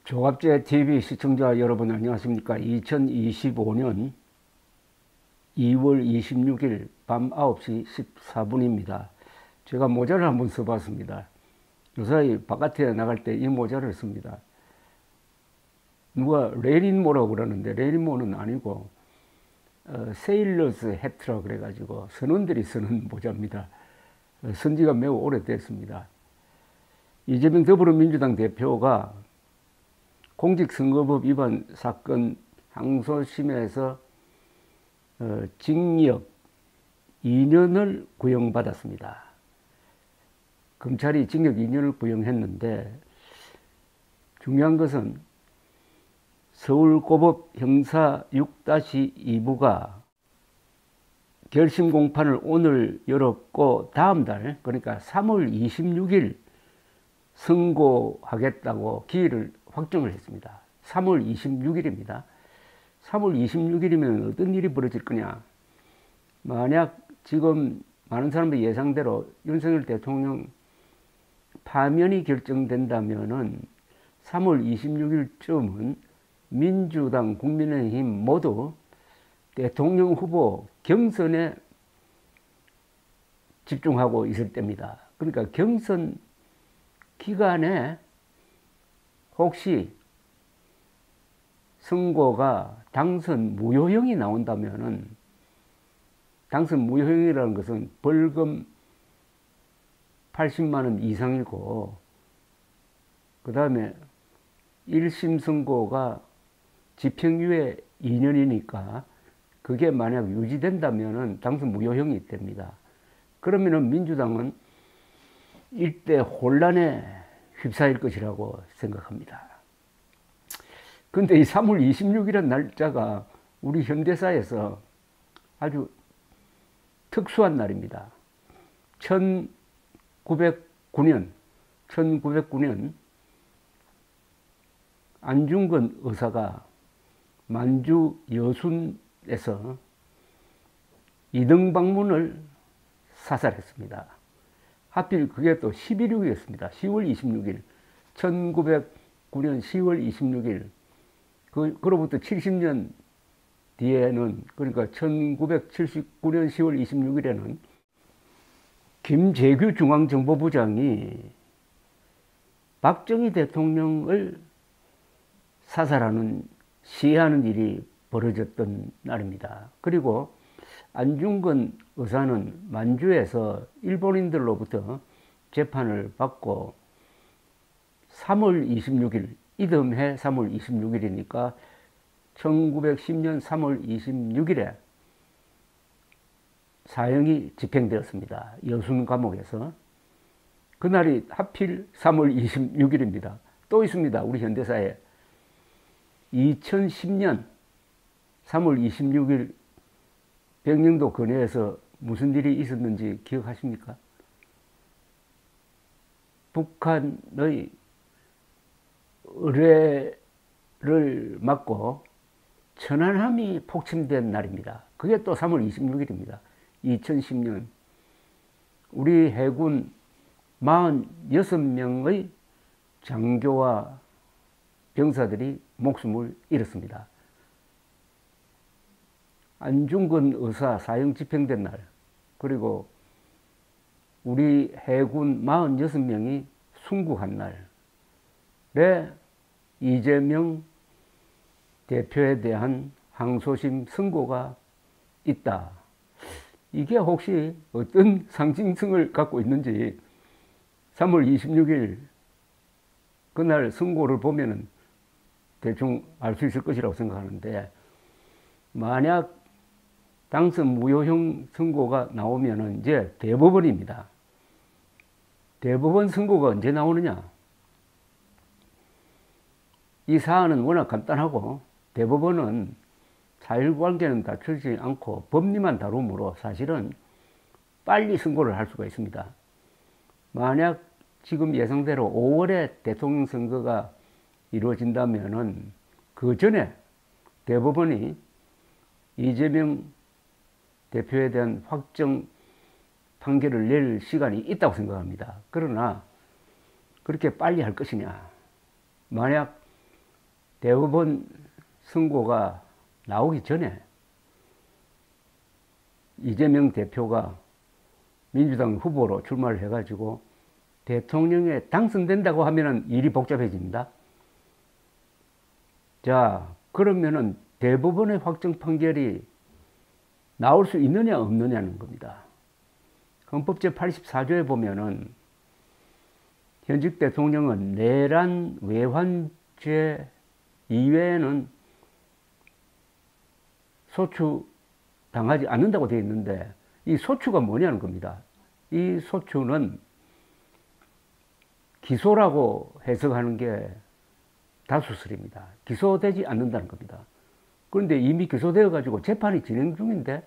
조갑제 TV 시청자 여러분 안녕하십니까? 2025년 2월 26일 밤 9시 14분입니다. 제가 모자를 한번 써봤습니다. 요사이 바깥에 나갈 때 이 모자를 씁니다. 누가 레닌모라고 그러는데 레닌모는 아니고 세일러스 해트라 그래가지고 선원들이 쓰는 모자입니다. 쓴 지가 매우 오래됐습니다. 이재명 더불어민주당 대표가 공직선거법 위반 사건 항소심에서 징역 2년을 구형받았습니다. 검찰이 징역 2년을 구형했는데 중요한 것은 서울고법 형사 6-2부가 결심 공판을 오늘 열었고 다음 달 그러니까 3월 26일 선고하겠다고 기일을 확정을 했습니다. 3월 26일입니다. 3월 26일이면 어떤 일이 벌어질 거냐. 만약 지금 많은 사람들이 예상대로 윤석열 대통령 파면이 결정된다면은 3월 26일쯤은 민주당, 국민의힘 모두 대통령 후보 경선에 집중하고 있을 때입니다. 그러니까 경선 기간에 혹시 선고가 당선 무효형이 나온다면은, 당선 무효형이라는 것은 벌금 80만 원 이상이고, 그 다음에 1심 선고가 집행유예 2년이니까 그게 만약 유지된다면은 당선 무효형이 됩니다. 그러면은 민주당은 일대 혼란에 휩싸일 것이라고 생각합니다. 근데 이 3월 26일이라는 날짜가 우리 현대사에서 아주 특수한 날입니다. 1909년 안중근 의사가 만주 여순에서 이등방문을 사살했습니다. 하필 그게 또 11.6이었습니다. 10월 26일. 1909년 10월 26일. 그로부터 70년 뒤에는, 그러니까 1979년 10월 26일에는 김재규 중앙정보부장이 박정희 대통령을 사살하는, 시해하는 일이 벌어졌던 날입니다. 그리고 안중근 의사는 만주에서 일본인들로부터 재판을 받고 3월 26일, 이듬해 3월 26일이니까 1910년 3월 26일에 사형이 집행되었습니다. 여순 감옥에서. 그날이 하필 3월 26일입니다. 또 있습니다. 우리 현대사에 2010년 3월 26일 백령도 근해에서 무슨 일이 있었는지 기억하십니까? 북한의 의뢰를 맞고 천안함이 폭침된 날입니다. 그게 또 3월 26일입니다. 2010년 우리 해군 46명의 장교와 병사들이 목숨을 잃었습니다. 안중근 의사 사형 집행된 날, 그리고 우리 해군 46명이 순국한 날에 이재명 대표에 대한 항소심 선고가 있다. 이게 혹시 어떤 상징성을 갖고 있는지 3월 26일 그날 선고를 보면은 대충 알 수 있을 것이라고 생각하는데, 만약 당선 무효형 선고가 나오면은 이제 대법원입니다. 대법원 선고가 언제 나오느냐? 이 사안은 워낙 간단하고 대법원은 사실관계는 다투지 않고 법리만 다루므로 사실은 빨리 선고를 할 수가 있습니다. 만약 지금 예상대로 5월에 대통령 선거가 이루어진다면은 그 전에 대법원이 이재명 대표에 대한 확정 판결을 낼 시간이 있다고 생각합니다. 그러나 그렇게 빨리 할 것이냐. 만약 대법원 선고가 나오기 전에 이재명 대표가 민주당 후보로 출마를 해가지고 대통령에 당선된다고 하면은 일이 복잡해집니다. 자, 그러면은 대법원의 확정 판결이 나올 수 있느냐 없느냐는 겁니다. 헌법 제84조에 보면은 현직 대통령은 내란 외환죄 이외에는 소추 당하지 않는다고 되어 있는데, 이 소추가 뭐냐는 겁니다. 이 소추는 기소라고 해석하는 게 다수설입니다. 기소되지 않는다는 겁니다. 그런데 이미 기소되어 가지고 재판이 진행 중인데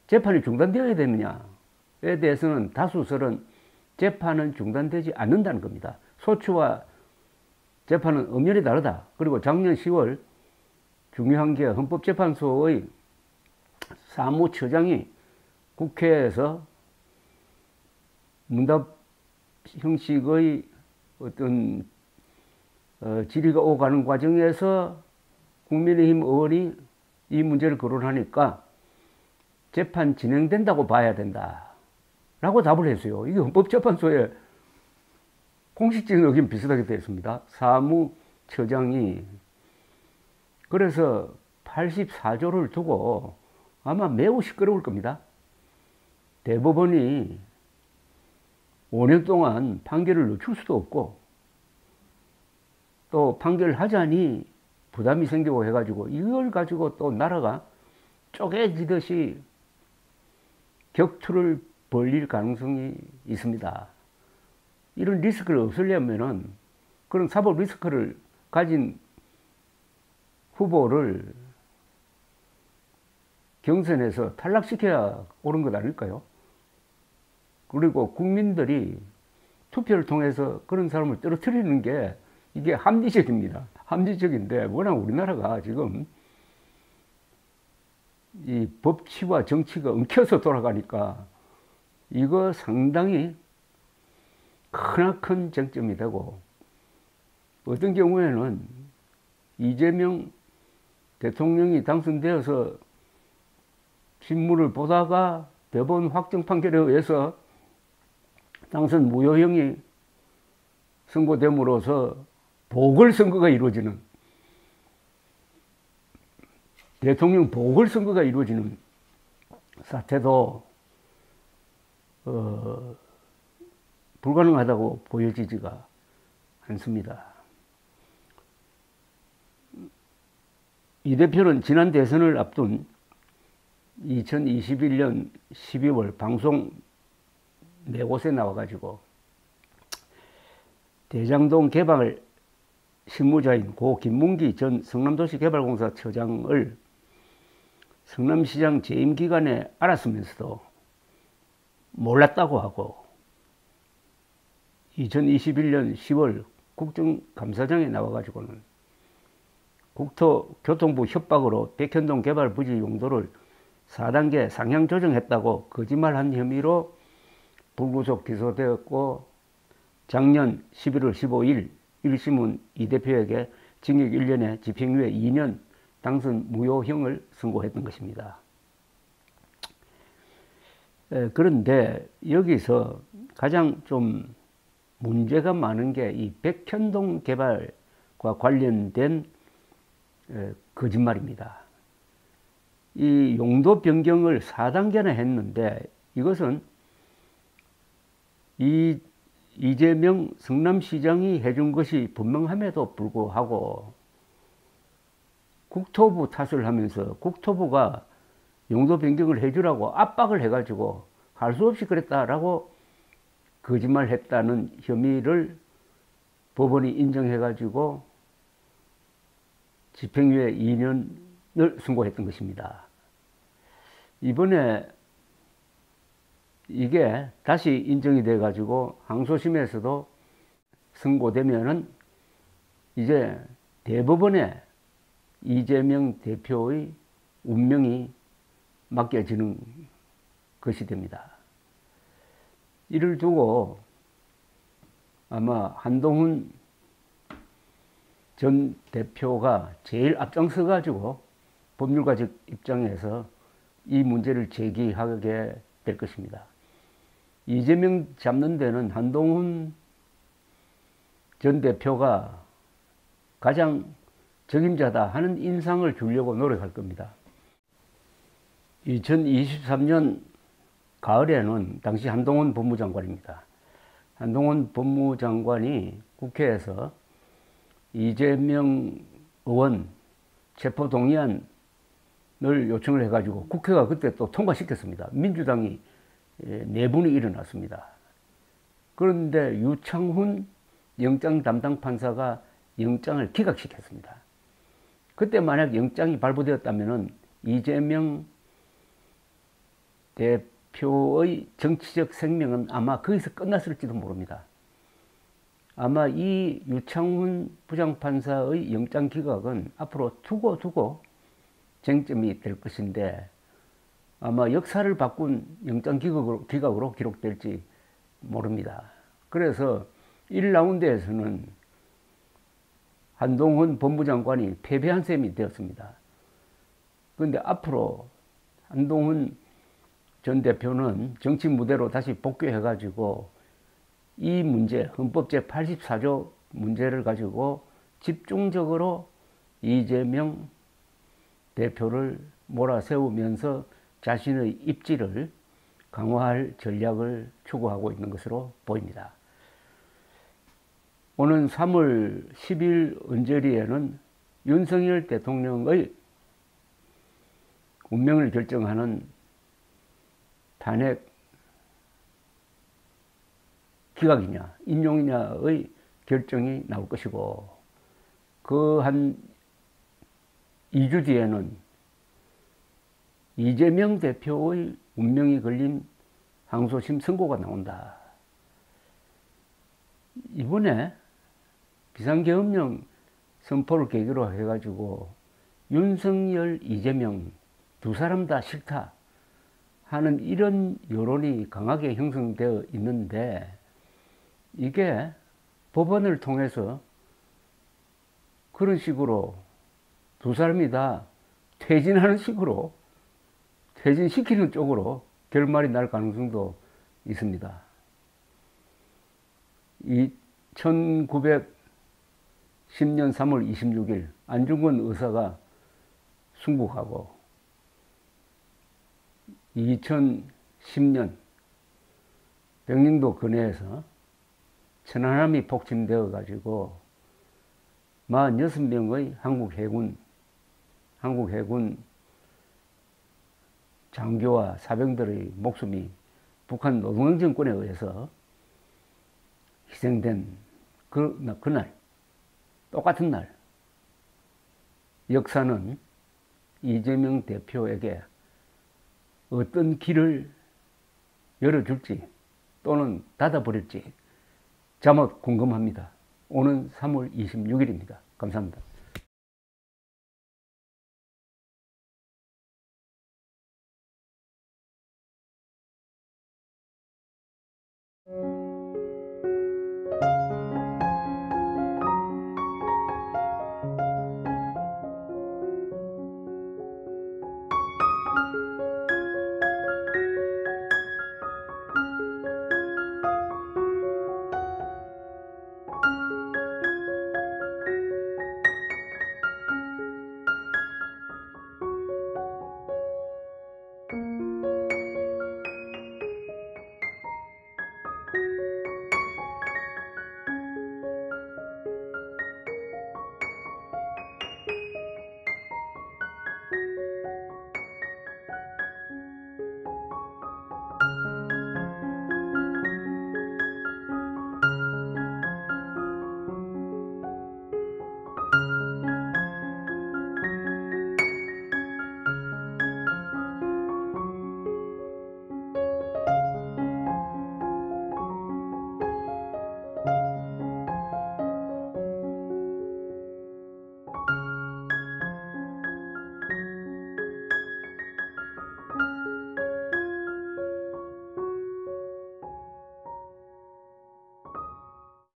재판이 중단되어야 되느냐에 대해서는 다수설은 재판은 중단되지 않는다는 겁니다. 소추와 재판은 엄연히 다르다. 그리고 작년 10월 중요한 게 헌법재판소의 사무처장이 국회에서 문답 형식의 어떤 질의가 오가는 과정에서 국민의힘 의원이 이 문제를 거론하니까 재판 진행된다고 봐야 된다 라고 답을 했어요. 이게 헌법재판소의 공식적인 의견 비슷하게 되어 있습니다. 사무처장이. 그래서 84조를 두고 아마 매우 시끄러울 겁니다. 대법원이 5년 동안 판결을 늦출 수도 없고, 또 판결하자니 부담이 생기고 해가지고 이걸 가지고 또 나라가 쪼개지듯이 격투를 벌일 가능성이 있습니다. 이런 리스크를 없애려면은 그런 사법 리스크를 가진 후보를 경선에서 탈락시켜야 옳은 것 아닐까요? 그리고 국민들이 투표를 통해서 그런 사람을 떨어뜨리는 게 이게 합리적입니다. 합리적인데 워낙 우리나라가 지금 이 법치와 정치가 엉켜서 돌아가니까 이거 상당히 크나큰 쟁점이 되고, 어떤 경우에는 이재명 대통령이 당선되어서 신문을 보다가 대법원 확정 판결에 의해서 당선 무효형이 선고됨으로써 보궐선거가 이루어지는, 대통령 보궐선거가 이루어지는 사태도 불가능하다고 보여지지가 않습니다. 이 대표는 지난 대선을 앞둔 2021년 12월 방송 네 곳에 나와가지고 대장동 개발 실무자인 고 김문기 전 성남도시개발공사 처장을 성남시장 재임 기간에 알았으면서도 몰랐다고 하고, 2021년 10월 국정감사장에 나와가지고는 국토교통부 협박으로 백현동 개발 부지 용도를 4단계 상향 조정했다고 거짓말한 혐의로 불구속 기소되었고, 작년 11월 15일 1심은 이 대표에게 징역 1년에 집행유예 2년 당선 무효형을 선고했던 것입니다. 그런데 여기서 가장 좀 문제가 많은 게 이 백현동 개발과 관련된 거짓말입니다. 이 용도 변경을 4단계나 했는데 이것은 이재명 성남시장이 해준 것이 분명함에도 불구하고 국토부 탓을 하면서 국토부가 용도 변경을 해주라고 압박을 해가지고 할 수 없이 그랬다라고 거짓말했다는 혐의를 법원이 인정해가지고 집행유예 2년을 선고했던 것입니다. 이번에 이게 다시 인정이 돼가지고 항소심에서도 선고되면은 이제 대법원에 이재명 대표의 운명이 맡겨지는 것이 됩니다. 이를 두고 아마 한동훈 전 대표가 제일 앞장서 가지고 법률가적 입장에서 이 문제를 제기하게 될 것입니다. 이재명 잡는 데는 한동훈 전 대표가 가장 적임자다 하는 인상을 주려고 노력할 겁니다. 2023년 가을에는 당시 한동훈 법무장관입니다. 한동훈 법무장관이 국회에서 이재명 의원 체포동의안을 요청을 해가지고 국회가 그때 또 통과시켰습니다. 민주당이 내분이 일어났습니다. 그런데 유창훈 영장 담당 판사가 영장을 기각시켰습니다. 그때 만약 영장이 발부되었다면 이재명 대표의 정치적 생명은 아마 거기서 끝났을지도 모릅니다. 아마 이 유창훈 부장판사의 영장 기각은 앞으로 두고 쟁점이 될 것인데 아마 역사를 바꾼 영장 기각으로 기록될지 모릅니다. 그래서 1라운드에서는 한동훈 법무장관이 패배한 셈이 되었습니다. 그런데 앞으로 한동훈 전 대표는 정치 무대로 다시 복귀해가지고 이 문제, 헌법 제84조 문제를 가지고 집중적으로 이재명 대표를 몰아세우면서 자신의 입지를 강화할 전략을 추구하고 있는 것으로 보입니다. 오는 3월 10일 언저리에는 윤석열 대통령의 운명을 결정하는 탄핵 기각이냐 인용이냐의 결정이 나올 것이고 그 한 2주 뒤에는 이재명 대표의 운명이 걸린 항소심 선고가 나온다. 이번에 비상계엄령 선포를 계기로 해가지고 윤석열, 이재명 두 사람 다 싫다 하는 이런 여론이 강하게 형성되어 있는데 이게 법원을 통해서 그런 식으로 두 사람이 다 퇴진하는 식으로 퇴진시키는 쪽으로 결말이 날 가능성도 있습니다. 이 1910년 3월 26일 안중근 의사가 순국하고 2010년 백령도 근해에서 천안함이 폭침되어 가지고 46명의 한국 해군 장교와 사병들의 목숨이 북한 노동당 정권에 의해서 희생된 그날 똑같은 날 역사는 이재명 대표에게 어떤 길을 열어줄지 또는 닫아버릴지 자못 궁금합니다. 오는 3월 26일입니다. 감사합니다.